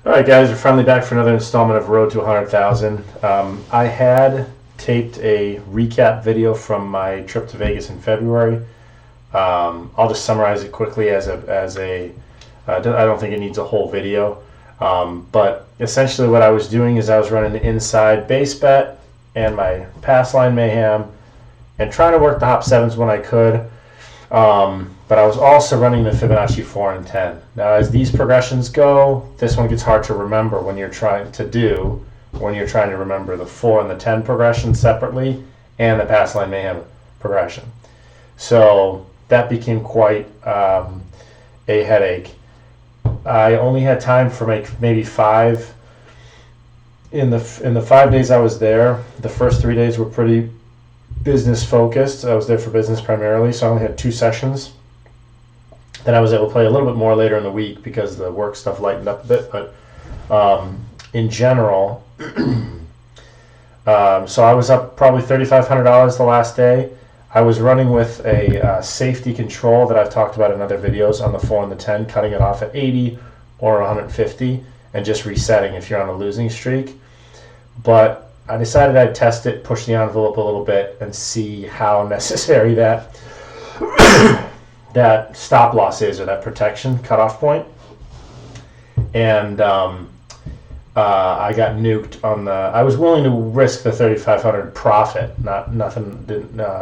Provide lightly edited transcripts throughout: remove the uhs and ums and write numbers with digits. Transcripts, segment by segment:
All right, guys, we're finally back for another installment of Road to 100,000. I had taped a recap video from my trip to Vegas in February. I'll just summarize it quickly I don't think it needs a whole video. But essentially what I was doing is I was running the inside base bet and my passline mayham and trying to work the hop sevens when I could. But I was also running the Fibonacci 4 and 10. Now, as these progressions go, this one gets hard to remember when you're trying to remember the 4 and the 10 progression separately and the passline mayhem progression. So that became quite a headache. I only had time for maybe 5. In the 5 days I was there, the first 3 days were pretty business focused. I was there for business primarily, so I only had 2 sessions. Then I was able to play a little bit more later in the week because the work stuff lightened up a bit. But in general, so I was up probably $3,500 the last day. I was running with a safety control that I've talked about in other videos on the 4 and the 10, cutting it off at 80 or 150 and just resetting if you're on a losing streak. But I decided I'd test it, push the envelope a little bit, and see how necessary that that stop loss is, or that protection cutoff point. And I got nuked on the. I was willing to risk the 3,500 profit, nothing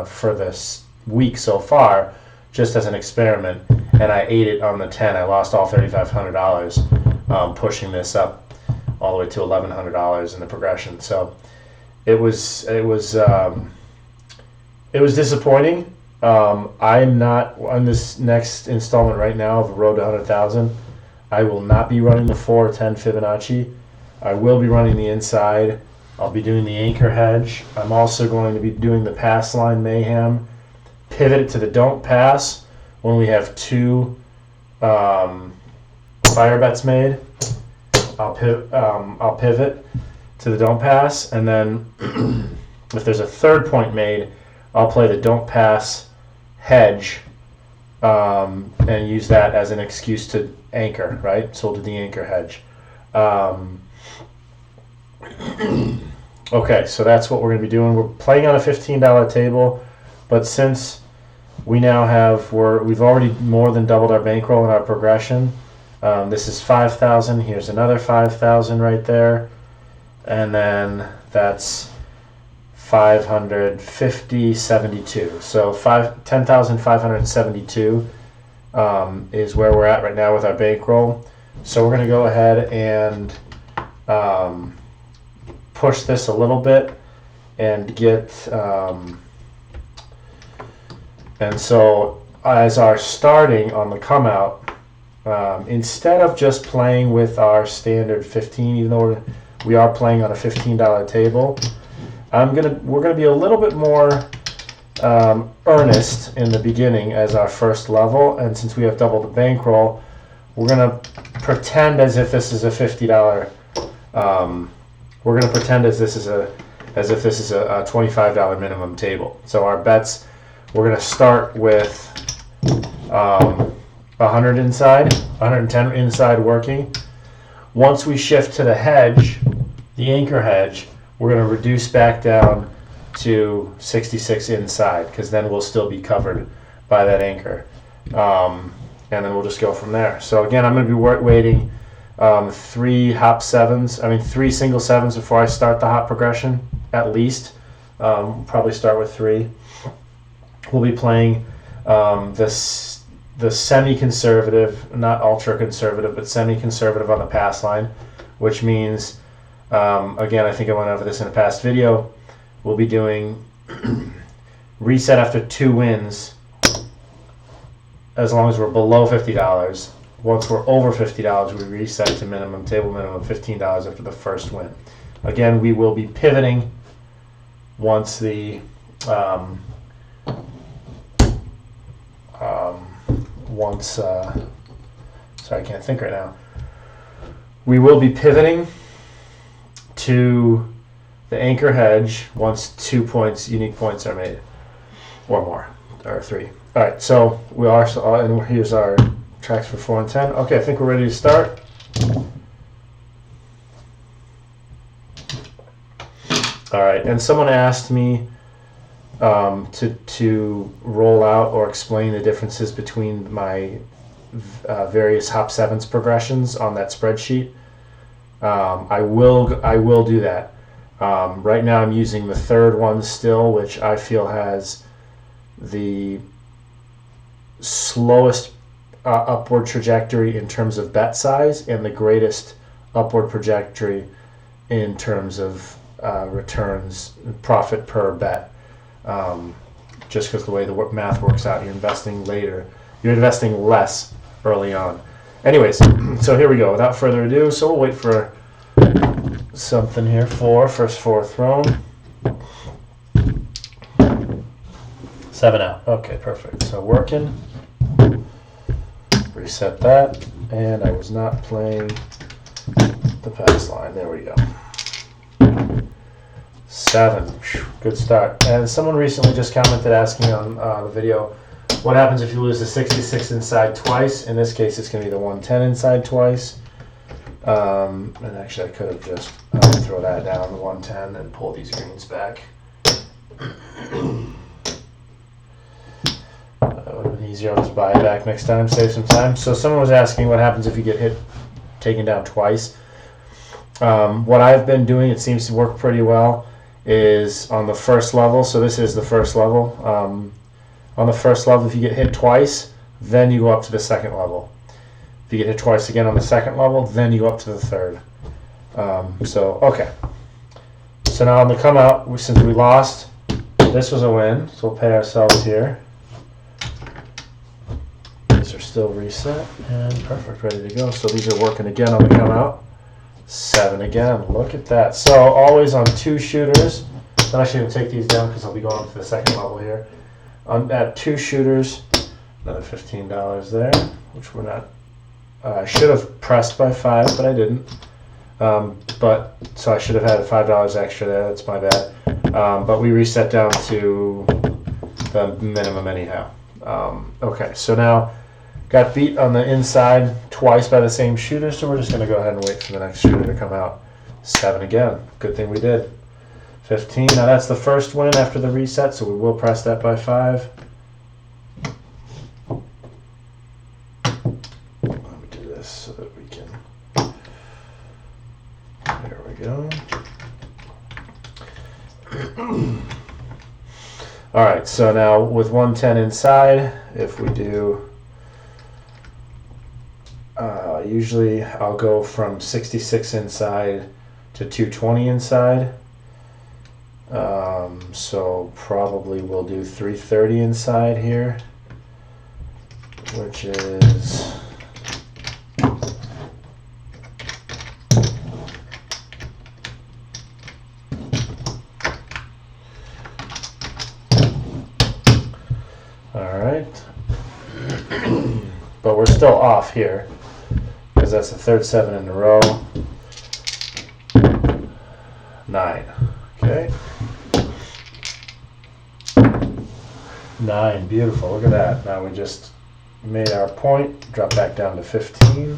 for this week so far, just as an experiment. And I ate it on the 10. I lost all $3,500 pushing this up all the way to $1,100 in the progression. So it was disappointing. I'm not on this next installment right now of Road to 100,000. I will not be running the 4-10 Fibonacci. I will be running the inside. I'll be doing the anchor hedge. I'm also going to be doing the pass line mayhem. Pivot it to the don't pass when we have 2 fire bets made. I'll pivot to the don't pass, and then if there's a 3rd point made, I'll play the don't pass hedge and use that as an excuse to anchor, right? So we'll do the anchor hedge. Okay, so that's what we're going to be doing. We're playing on a $15 table, but since we now we've already more than doubled our bankroll in our progression. This is 5,000. Here's another 5,000 right there, and then that's 550.72. So 10,572 is where we're at right now with our bankroll. So we're going to go ahead and push this a little bit and get. And so as our starting on the come out, instead of just playing with our standard 15, even though we are playing on a $15 table, we're gonna be a little bit more earnest in the beginning as our first level, and since we have double the bankroll, we're gonna pretend as if this is a $50. We're gonna pretend as if this is a $25 minimum table. So our bets, we're gonna start with 100 inside, 110 inside working. Once we shift to the hedge, the anchor hedge, we're going to reduce back down to 66 inside, because then we'll still be covered by that anchor. And then we'll just go from there. So again, I'm going to be waiting 3 single sevens before I start the hot progression, at least. Probably start with 3. We'll be playing the semi-conservative, not ultra-conservative, but semi-conservative on the pass line, which means, again, I think I went over this in a past video, we'll be doing reset after 2 wins as long as we're below $50. Once we're over $50, we reset to table minimum $15 after the first win. Again, we will be pivoting once the sorry, I can't think right now. We will be pivoting to the anchor hedge once 2 unique points are made, or more, or 3. All right, so we are, and here's our tracks for 4 and 10. Okay, I think we're ready to start. All right, and someone asked me to roll out or explain the differences between my various hop sevens progressions on that spreadsheet. I will do that. Right now I'm using the third one still, which I feel has the slowest upward trajectory in terms of bet size and the greatest upward trajectory in terms of returns, profit per bet. Just because the way the math works out, you're investing later. You're investing less early on. Anyways, so here we go. Without further ado, so we'll wait for something here. First four thrown. 7 out. Okay, perfect. So working. Reset that. And I was not playing the pass line. There we go. 7. Good start. And someone recently just commented asking on the video, what happens if you lose the 66 inside twice? In this case, it's going to be the 110 inside twice. And actually, I could have just throw that down the 110 and pull these greens back. That would have been easier. I'll just buy it back next time, save some time. So someone was asking what happens if you get taken down twice. What I've been doing, it seems to work pretty well, is on the first level. So this is the first level. On the first level, if you get hit twice, then you go up to the second level. If you get hit twice again on the second level, then you go up to the third. Okay. So now on the come out, since we lost, this was a win, so we'll pay ourselves here. These are still reset, and perfect, ready to go. So these are working again on the come out. 7 again, look at that. So always on 2 shooters. I'm actually going to take these down because I'll be going to the second level here. At 2 shooters, another $15 there, which we're not. I should have pressed by 5, but I didn't. So I should have had $5 extra there. That's my bad. But we reset down to the minimum anyhow. Okay, so now got beat on the inside twice by the same shooter, so we're just going to go ahead and wait for the next shooter to come out. 7 again. Good thing we did. 15. Now that's the first win after the reset, so we will press that by 5. Let me do this so that we can. There we go. All right, so now with 110 inside, if we do, usually I'll go from 66 inside to 220 inside. So probably we'll do 330 inside here, which is all right. But we're still off here because that's the third 7 in a row. 9. Okay. 9, beautiful. Look at that. Now we just made our point, drop back down to 15.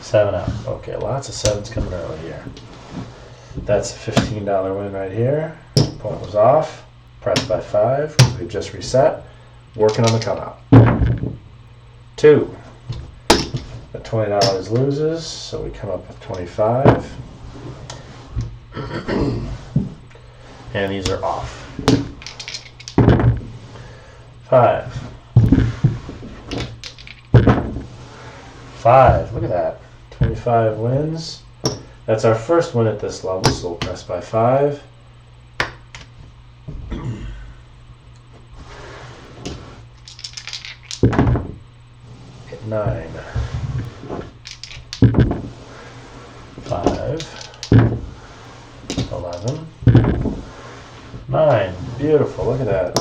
7 out. Okay, lots of 7s coming early here. That's a $15 win right here. Point was off. Pressed by 5 because we just reset. Working on the come out. 2. The $20 loses, so we come up with 25. And these are off. 5. 5, look at that. 25 wins. That's our first win at this level, so we'll press by 5. Hit 9. 5. 11. 9. Beautiful. Look at that.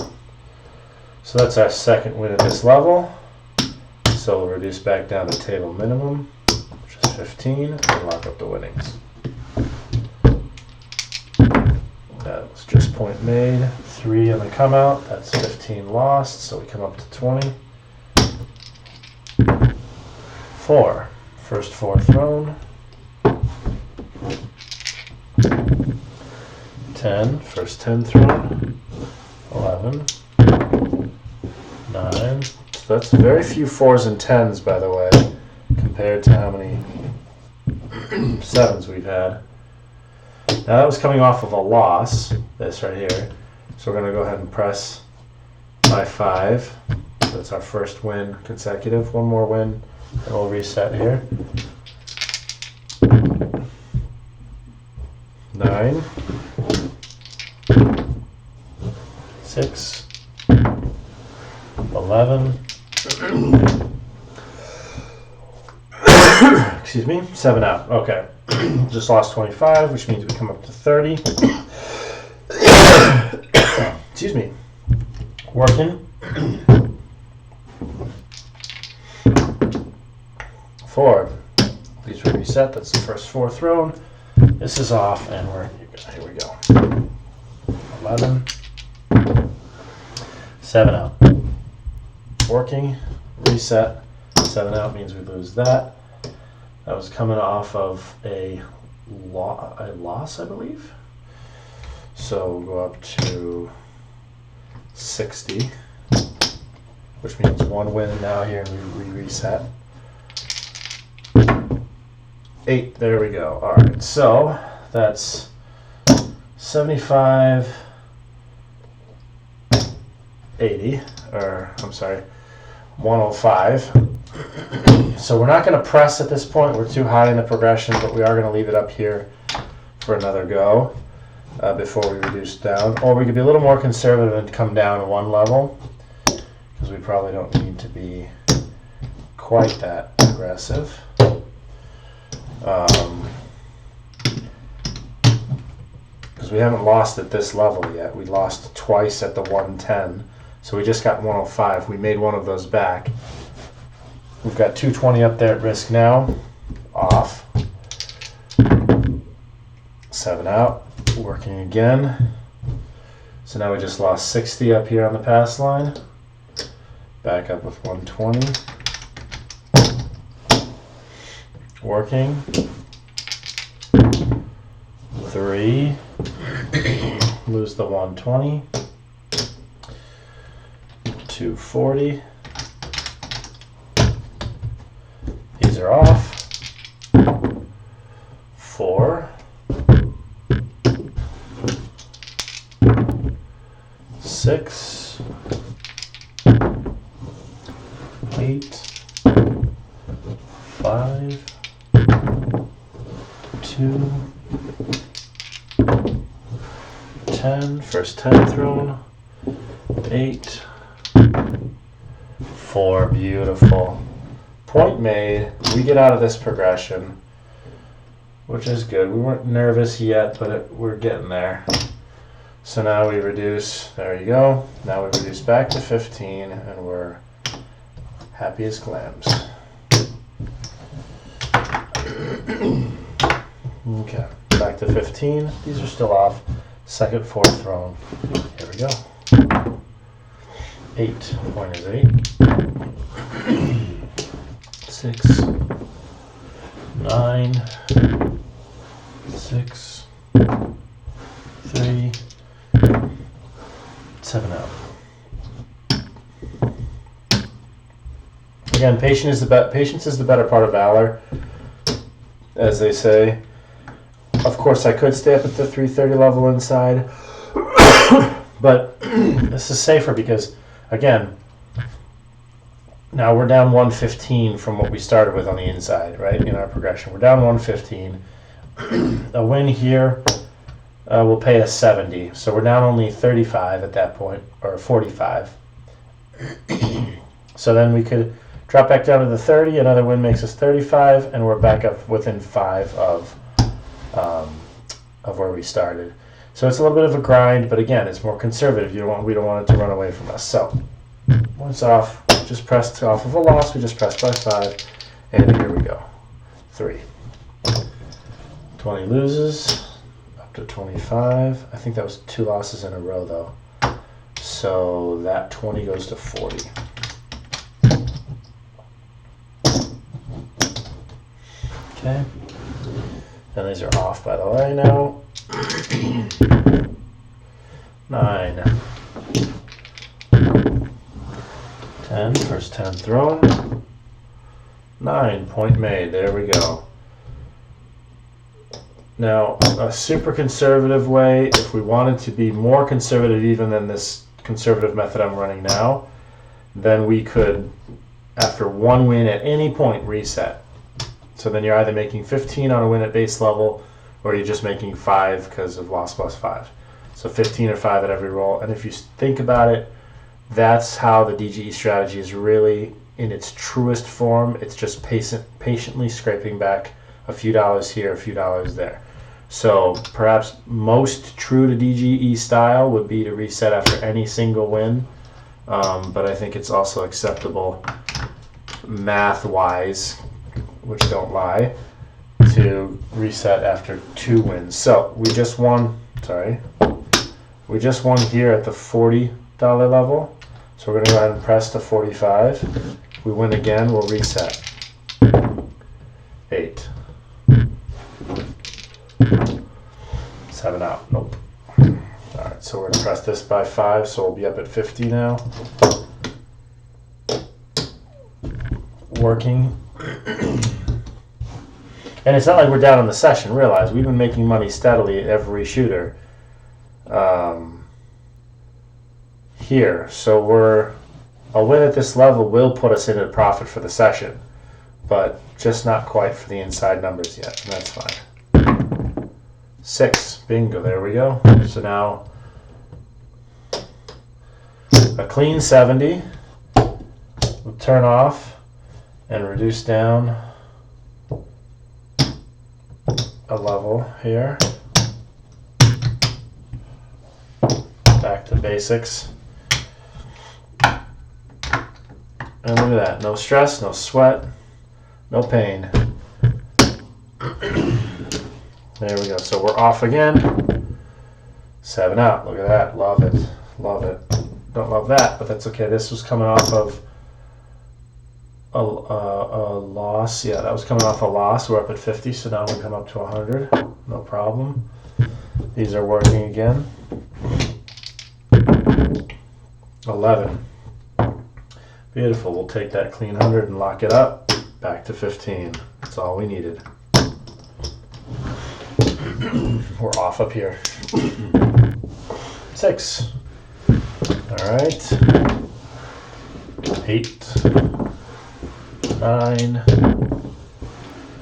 So that's our second win at this level. So we'll reduce back down to table minimum, which is 15, and lock up the winnings. That was just point made. 3 on the come out. That's 15 lost. So we come up to 20. 4. First 4 thrown. 10, first 10 thrown, 11, 9. So that's very few 4s and 10s, by the way, compared to how many 7s we've had. Now that was coming off of a loss, this right here. So we're going to go ahead and press by 5. That's our first win consecutive. One more win, and we'll reset here. 9, 6, 11, excuse me, 7 out. Okay, just lost 25, which means we come up to 30. Excuse me. Working. 4. These were reset. That's the first 4 thrown. This is off, and here we go. 11, 7 out. Working, reset. 7 out means we lose that. That was coming off of a loss, I believe. So we'll go up to 60, which means 1 win now here, and we reset. 8, there we go. All right, so that's 75, 80, or I'm sorry, 105. So we're not going to press at this point. We're too high in the progression, but we are going to leave it up here for another go before we reduce down. Or we could be a little more conservative and come down 1 level, because we probably don't need to be quite that aggressive. Because we haven't lost at this level yet. We lost twice at the 110, so we just got 105. We made one of those back. We've got 220 up there at risk now. Off. 7 out. Working again. So now we just lost 60 up here on the pass line. Back up with 120. Working. 3. Lose the 120. 240. These are off. 4. 6. 8. 5. 2. 10. First 10 thrown. 8. 4. Beautiful. Point made. We get out of this progression, which is good. We weren't nervous yet, but we're getting there. So now we reduce. There you go. Now we reduce back to 15, and we're happy as clams. Okay, back to 15. These are still off. Second, 4th thrown. Here we go. 8. Point is 8. 6. 9. 6. 3. 7 out. Again, patience is the better part of valor, as they say. Of course, I could stay up at the 330 level inside, but this is safer because, again, now we're down 115 from what we started with on the inside, right, in our progression. We're down 115. A win here will pay us 70, so we're down only 35 at that point, or 45. So then we could drop back down to the 30. Another win makes us 35, and we're back up within 5 of where we started. So it's a little bit of a grind, but again, it's more conservative. We don't want it to run away from us. So once off, just pressed off of a loss. We just pressed by 5, and here we go. 3. 20 loses up to 25. I think that was 2 losses in a row though. So that 20 goes to 40. Okay. And these are off, by the way, now. 9. 10, first 10 thrown. 9, point made. There we go. Now, a super conservative way, if we wanted to be more conservative even than this conservative method I'm running now, then we could, after one win at any point, reset. So then you're either making 15 on a win at base level, or you're just making 5 because of loss plus 5. So 15 or 5 at every roll. And if you think about it, that's how the DGE strategy is really in its truest form. It's just patiently scraping back a few dollars here, a few dollars there. So perhaps most true to DGE style would be to reset after any single win. But I think it's also acceptable math-wise, which don't lie, to reset after 2 wins. So we just won, we just won here at the $40 level. So we're going to go ahead and press to 45. If we win again, we'll reset. 8. 7 out. Nope. Alright, so we're going to press this by 5, so we'll be up at 50 now. Working. And it's not like we're down on the session. Realize we've been making money steadily at every shooter here. So a win at this level will put us into profit for the session, but just not quite for the inside numbers yet, and that's fine. 6, bingo, there we go. So now a clean 70. We'll turn off and reduce down a level here. Back to basics. And look at that, no stress, no sweat, no pain. There we go, so we're off again. 7 out, look at that, love it, love it. Don't love that, but that's okay. This was coming off of a loss. Yeah, that was coming off a loss. We're up at 50, so now we come up to 100, no problem. These are working again. 11. Beautiful. We'll take that clean 100 and lock it up. Back to 15. That's all we needed. We're off up here. 6. All right. 8. 9.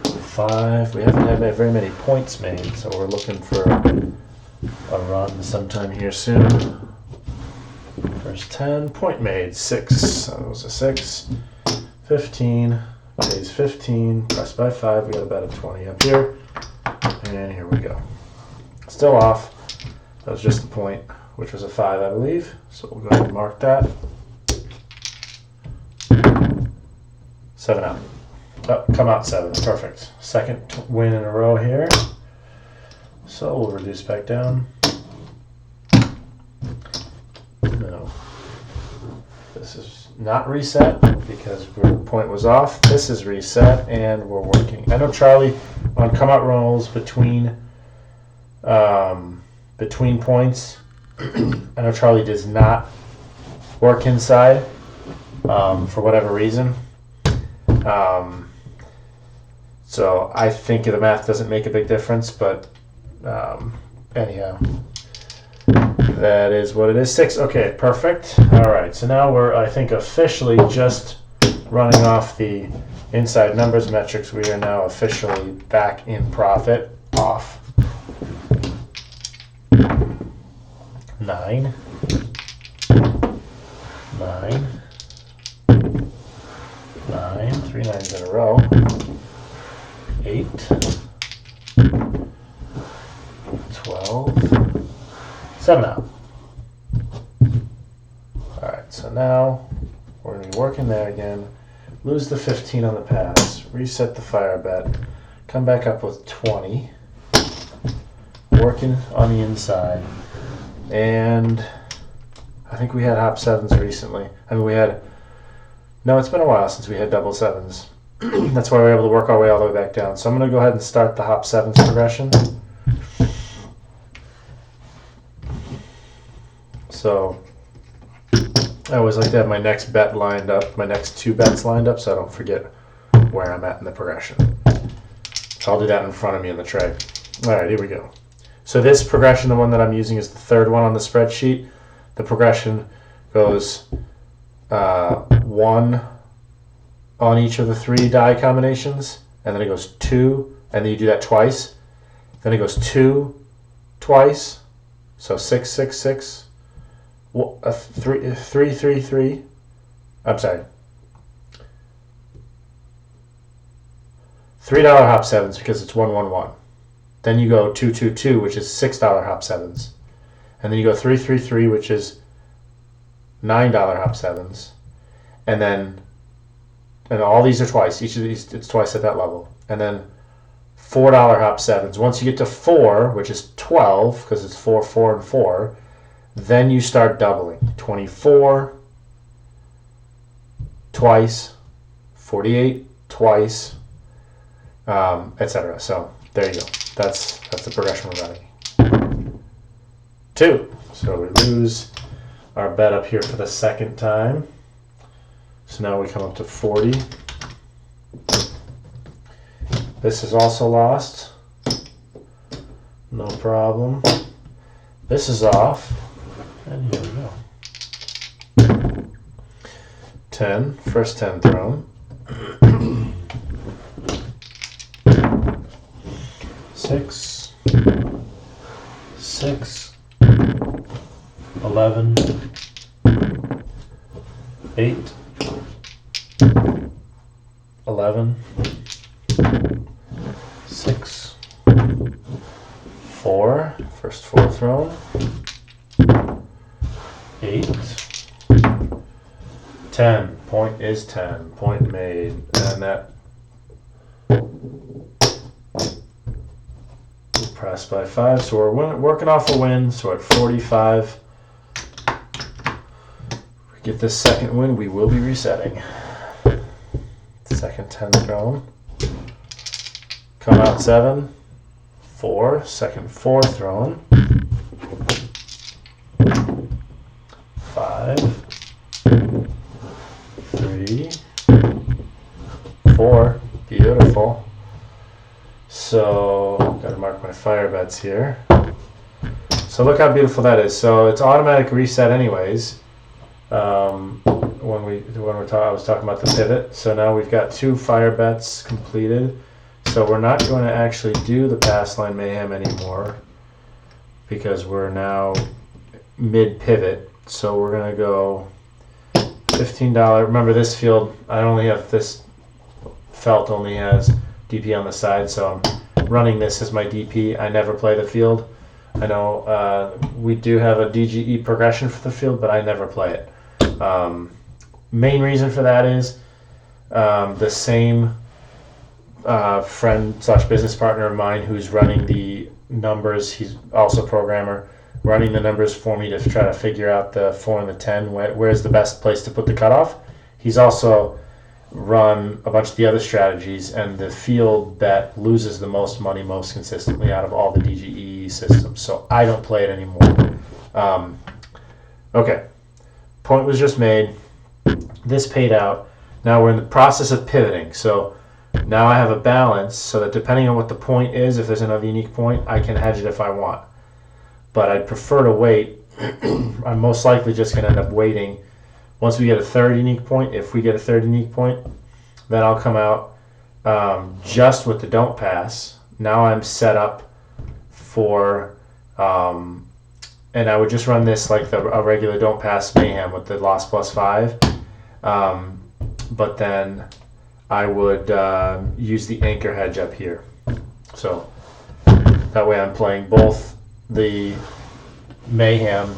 5. We haven't had very many points made, so we're looking for a run sometime here soon. First 10, point made, 6, that was a 6, 15, pays 15, press by 5, we got about a 20 up here, and here we go. Still off, that was just the point, which was a 5 I believe, so we'll go ahead and mark that. 7 out, oh, come out 7, perfect. Second win in a row here, so we'll reduce back down. No. This is not reset because the point was off. This is reset and we're working. I know Charlie on come out rolls between points. I know Charlie does not work inside for whatever reason. So I think the math doesn't make a big difference, but anyhow. That is what it is. 6. Okay, perfect. All right, so now we're, I think, officially just running off the inside numbers metrics. We are now officially back in profit. Off. 9. 9. 9. 3 9s in a row. 8. 12. 7 out. Alright, so now we're going to be working there again. Lose the 15 on the pass. Reset the fire bet. Come back up with 20. Working on the inside. And I think we had hop 7s recently. I mean, no, it's been a while since we had double 7s. That's why we were able to work our way all the way back down. So I'm going to go ahead and start the hop 7s progression. So I always like to have my next bet lined up, my next 2 bets lined up, so I don't forget where I'm at in the progression. So I'll do that in front of me in the tray. All right, here we go. So this progression, the one that I'm using, is the 3rd one on the spreadsheet. The progression goes 1 on each of the 3 die combinations, and then it goes 2, and then you do that twice. Then it goes 2 twice, so 6, 6, 6. 3, 3, 3, 3. I'm sorry. $3 hop 7s because it's 1, 1, 1. Then you go 2, 2, 2, which is $6 hop 7s. And then you go 3, 3, 3, which is $9 hop 7s. And all these are twice. Each of these, it's twice at that level. And then $4 hop 7s. Once you get to 4, which is 12, because it's 4, 4, and 4, then you start doubling. 24 twice, 48 twice, etc. So there you go. That's the progression we're running. 2. So we lose our bet up here for the 2nd time. So now we come up to 40. This is also lost. No problem. This is off. And here we go. 10. First 10 thrown. 6. 6. 11. 8. 11. 6. 4. First 4 thrown. 8. 10. Point is 10. Point made. And that pressed by 5. So we're working off a win. So at 45. We get this 2nd win. We will be resetting. 2nd 10 thrown. Come out 7. 4. 2nd 4 thrown. 5. 3. 4. Beautiful. So, got to mark my fire bets here. So look how beautiful that is. So it's automatic reset anyways. I was talking about the pivot. So now we've got 2 fire bets completed. So we're not going to actually do the passline mayhem anymore because we're now mid pivot. So we're going to go $15. Remember this field, I only have this felt only has DP on the side, so I'm running this as my DP. I never play the field. I know we do have a DGE progression for the field, but I never play it. Main reason for that is the same friend / business partner of mine who's running the numbers, he's also a programmer, running the numbers for me to try to figure out the 4 and the 10, where's the best place to put the cutoff. He's also run a bunch of the other strategies, and the field bet loses the most money most consistently out of all the DGE systems, so I don't play it anymore. Okay, point was just made. This paid out. Now we're in the process of pivoting, so now I have a balance so that depending on what the point is, if there's another unique point, I can hedge it if I want. But I'd prefer to wait. I'm most likely just going to end up waiting. Once we get a 3rd unique point, if we get a 3rd unique point, then I'll come out just with the don't pass. Now I'm set up for, and I would just run this like a regular don't pass mayhem with the loss +5. But then I would use the anchor hedge up here. So that way I'm playing both the mayhem,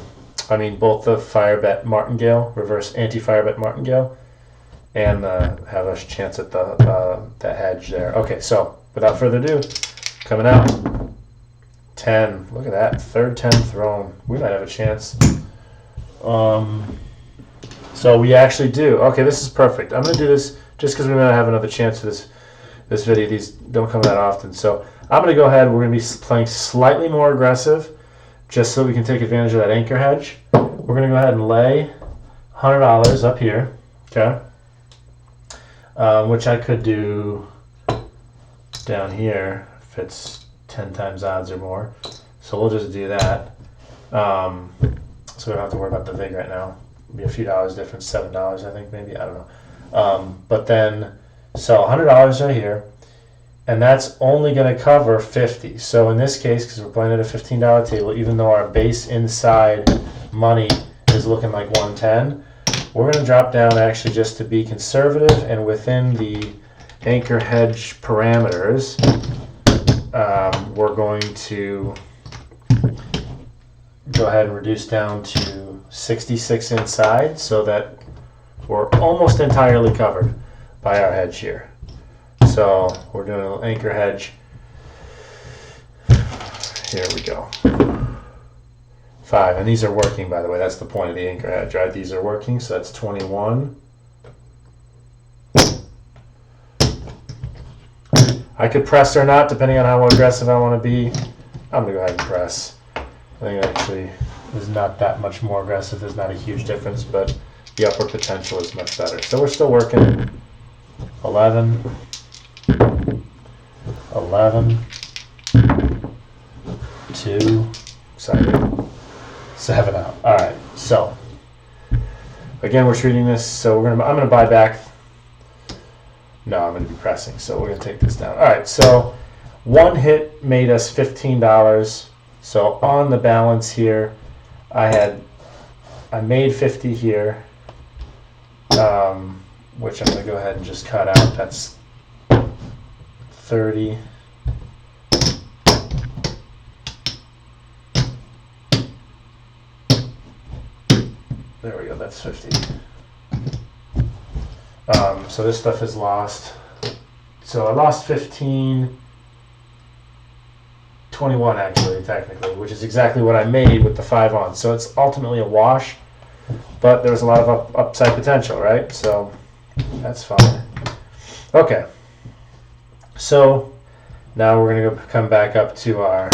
both the firebet martingale, reverse anti-firebet martingale, and have a chance at the hedge there. Okay, so without further ado, coming out 10. Look at that, 3rd 10 thrown. We might have a chance. So we actually do. Okay, this is perfect. I'm going to do this just because we might have another chance for this video. These don't come that often. So I'm going to go ahead. We're going to be playing slightly more aggressive just so we can take advantage of that anchor hedge. we're going to go ahead and lay $100 up here, okay? Which I could do down here if it's 10 times odds or more. So we'll just do that. So we don't have to worry about the VIG right now. It'll be a few dollars difference, $7 I think maybe, I don't know. But then, so $100 right here, and that's only going to cover 50. So in this case, because we're playing at a $15 table, even though our base inside money is looking like 110, we're going to drop down actually just to be conservative and within the anchor hedge parameters. We're going to go ahead and reduce down to 66 inside so that we're almost entirely covered by our hedge here. So we're doing an anchor hedge. Here we go. 5, and these are working, by the way. That's the point of the anchor hedge, right? These are working, so that's 21. I could press or not, depending on how aggressive I want to be. I'm going to go ahead and press. I think it actually is not that much more aggressive. There's not a huge difference, but the upward potential is much better. So we're still working. 11. 11. 2. Excited. 7 out. All right. So again, we're treating this. So I'm gonna buy back. No, I'm gonna be pressing. So we're gonna take this down. All right. So one hit made us $15. So on the balance here, I made 50 here, which I'm gonna go ahead and just cut out. That's 30. There we go, that's 50. So this stuff is lost. So I lost 15, 21 actually, technically, which is exactly what I made with the 5 on. So it's ultimately a wash, but there was a lot of upside potential, right? So that's fine. Okay. So now we're gonna come back up to our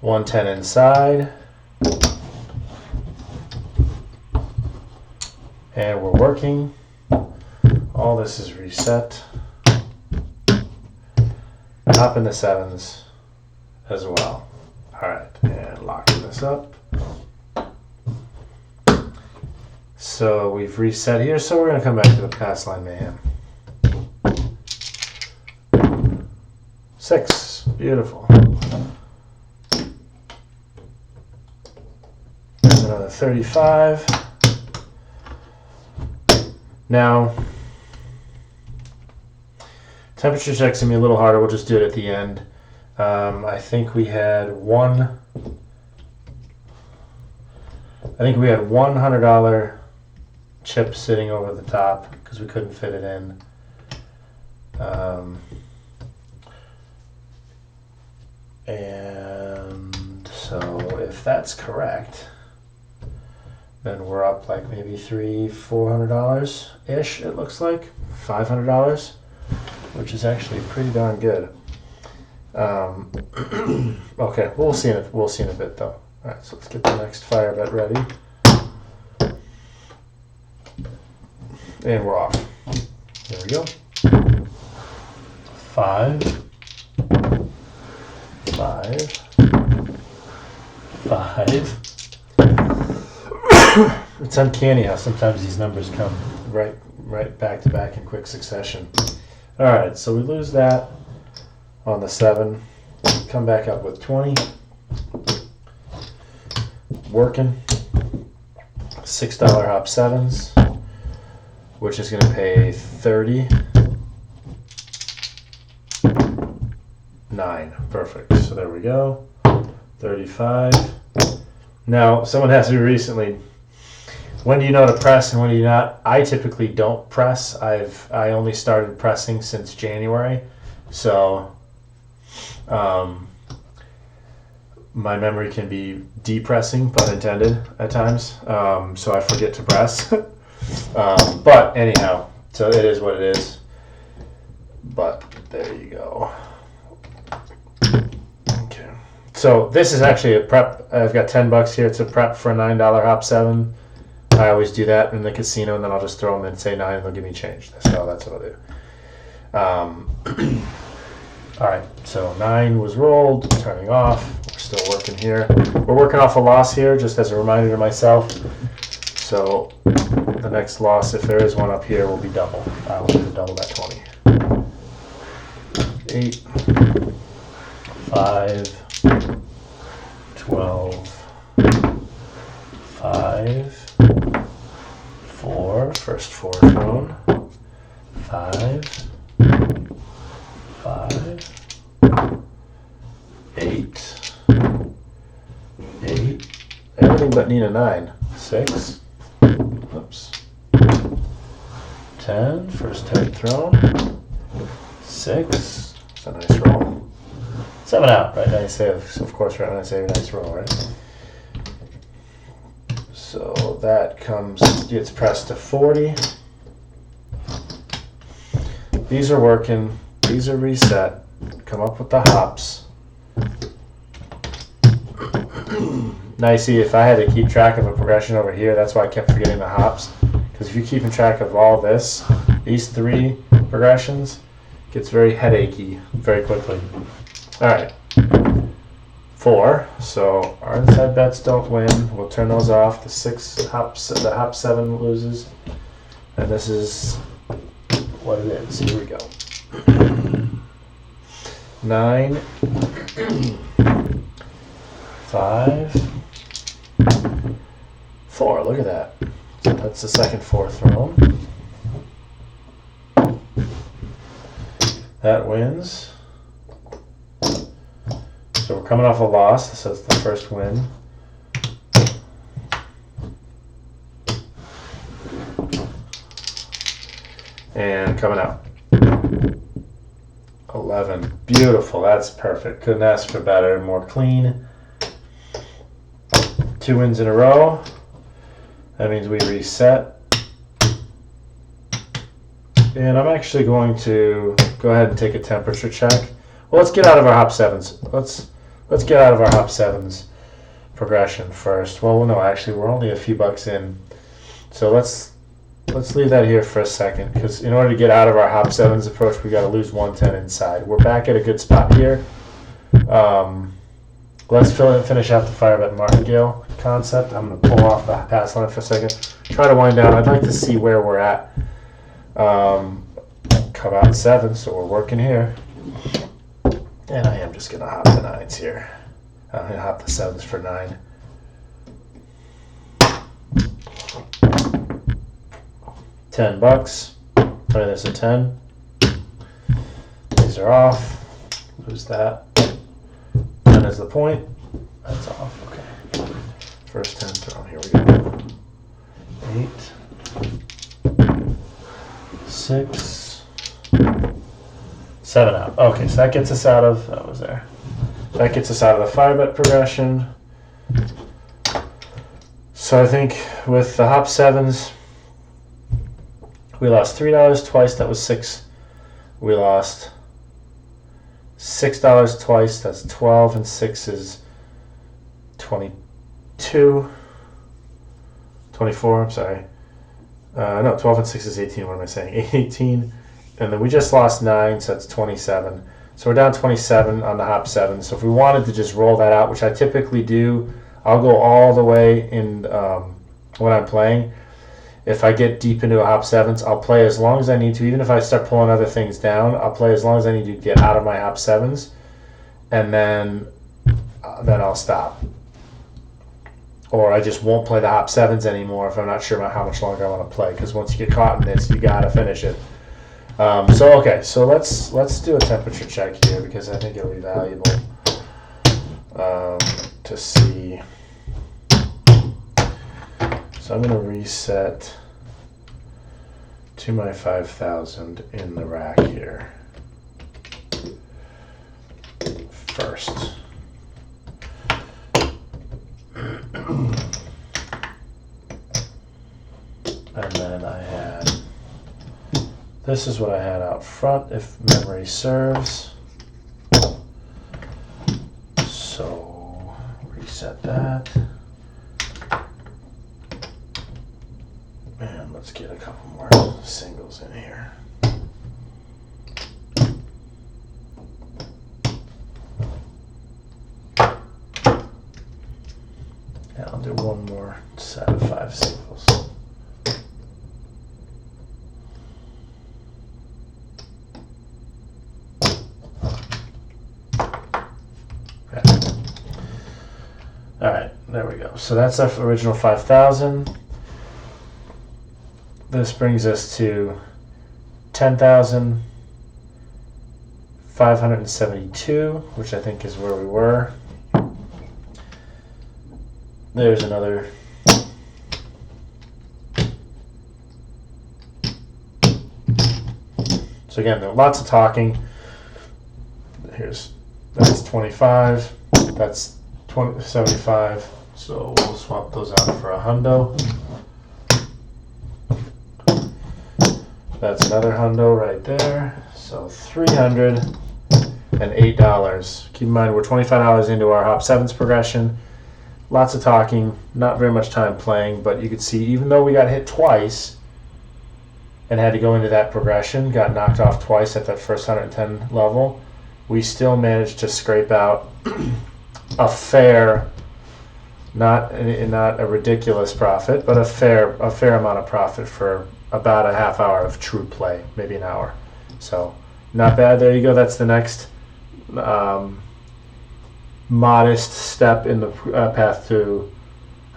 110 inside. And we're working. All this is reset. Top in the 7s as well. All right, and locking this up. So we've reset here, so we're going to come back to the passline mayhem. 6, beautiful. There's another 35. Now, temperature check's gonna be a little harder. We'll just do it at the end. I think we had one $100 chip sitting over the top because we couldn't fit it in. And so if that's correct, then we're up like maybe $400 ish. It looks like $500, which is actually pretty darn good. Okay, we'll see in a bit though. All right, so let's get the next firebet ready, and we're off. Here we go. 5, 5, 5. It's uncanny how sometimes these numbers come right back to back in quick succession. All right, so we lose that on the 7. Come back up with 20. Working. $6 hop 7s, which is going to pay 39. Perfect. So there we go. 35. Now, someone asked me recently, when do you know to press and when do you not? I typically don't press. I only started pressing since January, so my memory can be depressing, pun intended, at times. So I forget to press. But anyhow, so it is what it is. But there you go. Okay, So this is actually a prep. I've got $10 here. It's a prep for a $9 hop 7. I always do that in the casino, and then I'll just throw them in, say 9, and they'll give me change. So that's what I'll do. All right, so 9 was rolled, turning off. We're still working here. We're working off a loss here, just as a reminder to myself. So the next loss, if there is one up here, will be double. I will do the double that 20. 8, 5, 12, 5, 4, first 4 thrown, 5, 5, 8, 8, everything but need a 9, 6, oops, 10, first 10 thrown, 6, it's a nice roll, 7 out, right, nice save, so of course right when I say nice roll, right? So that gets pressed to 40. These are working, these are reset, come up with the hops. Now you see, if I had to keep track of a progression over here, that's why I kept forgetting the hops. Because if you're keeping track of all this, these 3 progressions, it gets very headachy very quickly. Alright. 4, so our inside bets don't win. We'll turn those off. The hop 7 loses. And this is what it is. Here we go. 9, 5, 4. Look at that. So that's the second 4 thrown. That wins. So we're coming off a loss. So it's the first win. And coming out. 11. Beautiful. That's perfect. Couldn't ask for better. More clean. 2 wins in a row. That means we reset. And I'm actually going to go ahead and take a temperature check. Well, let's get out of our hop 7s. Let's get out of our hop 7s progression first. Well, no, actually, we're only a few bucks in. So let's leave that here for a second, because in order to get out of our hop 7s approach, we got to lose 110 inside. We're back at a good spot here. Let's finish out the firebet martingale concept. I'm going to pull off the pass line for a second. Try to wind down. I'd like to see where we're at. Come out 7, so we're working here. And I am just going to hop the 9s here. I'm going to hop the 7s for 9. $10. Right, there's a 10. These are off. Lose that. 10 is the point. That's off. Okay. First 10 thrown. Here we go. 8, 6, 7 out. Okay, so that gets us out of That gets us out of the firebet progression. So I think with the hop 7s, we lost $3 twice. That was 6. We lost $6 twice. That's 12, and 6 is 22. 24. I'm sorry. No, 12 and 6 is 18. What am I saying? 18. And then we just lost 9, so that's 27. So we're down 27 on the hop 7. So if we wanted to just roll that out, which I typically do, I'll go all the way in when I'm playing. If I get deep into a hop 7s, I'll play as long as I need to. Even if I start pulling other things down, I'll play as long as I need to get out of my hop 7s, and then I'll stop. Or I just won't play the hop 7s anymore if I'm not sure about how much longer I want to play. Because once you get caught in this, you gotta finish it. Okay, so let's do a temperature check here, because I think it'll be valuable to see. So I'm going to reset to my 5,000 in the rack here first. And then I had, this is what I had out front, if memory serves. So do one more set of 5 singles. Okay. All right, there we go. So that's our original 5,000. This brings us to 10,572, which I think is where we were. There's another. So again, there are lots of talking. That's 25. That's 75. So we'll swap those out for a hundo. That's another hundo right there. So $308. Keep in mind we're $25 into our hop sevens progression. Lots of talking, not very much time playing, but you could see even though we got hit twice and had to go into that progression, got knocked off twice at that first 110 level, we still managed to scrape out a fair, not a ridiculous profit, but a fair amount of profit for about a half hour of true play, maybe an hour. So not bad. There you go. That's the next modest step in the path to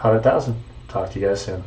100,000. Talk to you guys soon.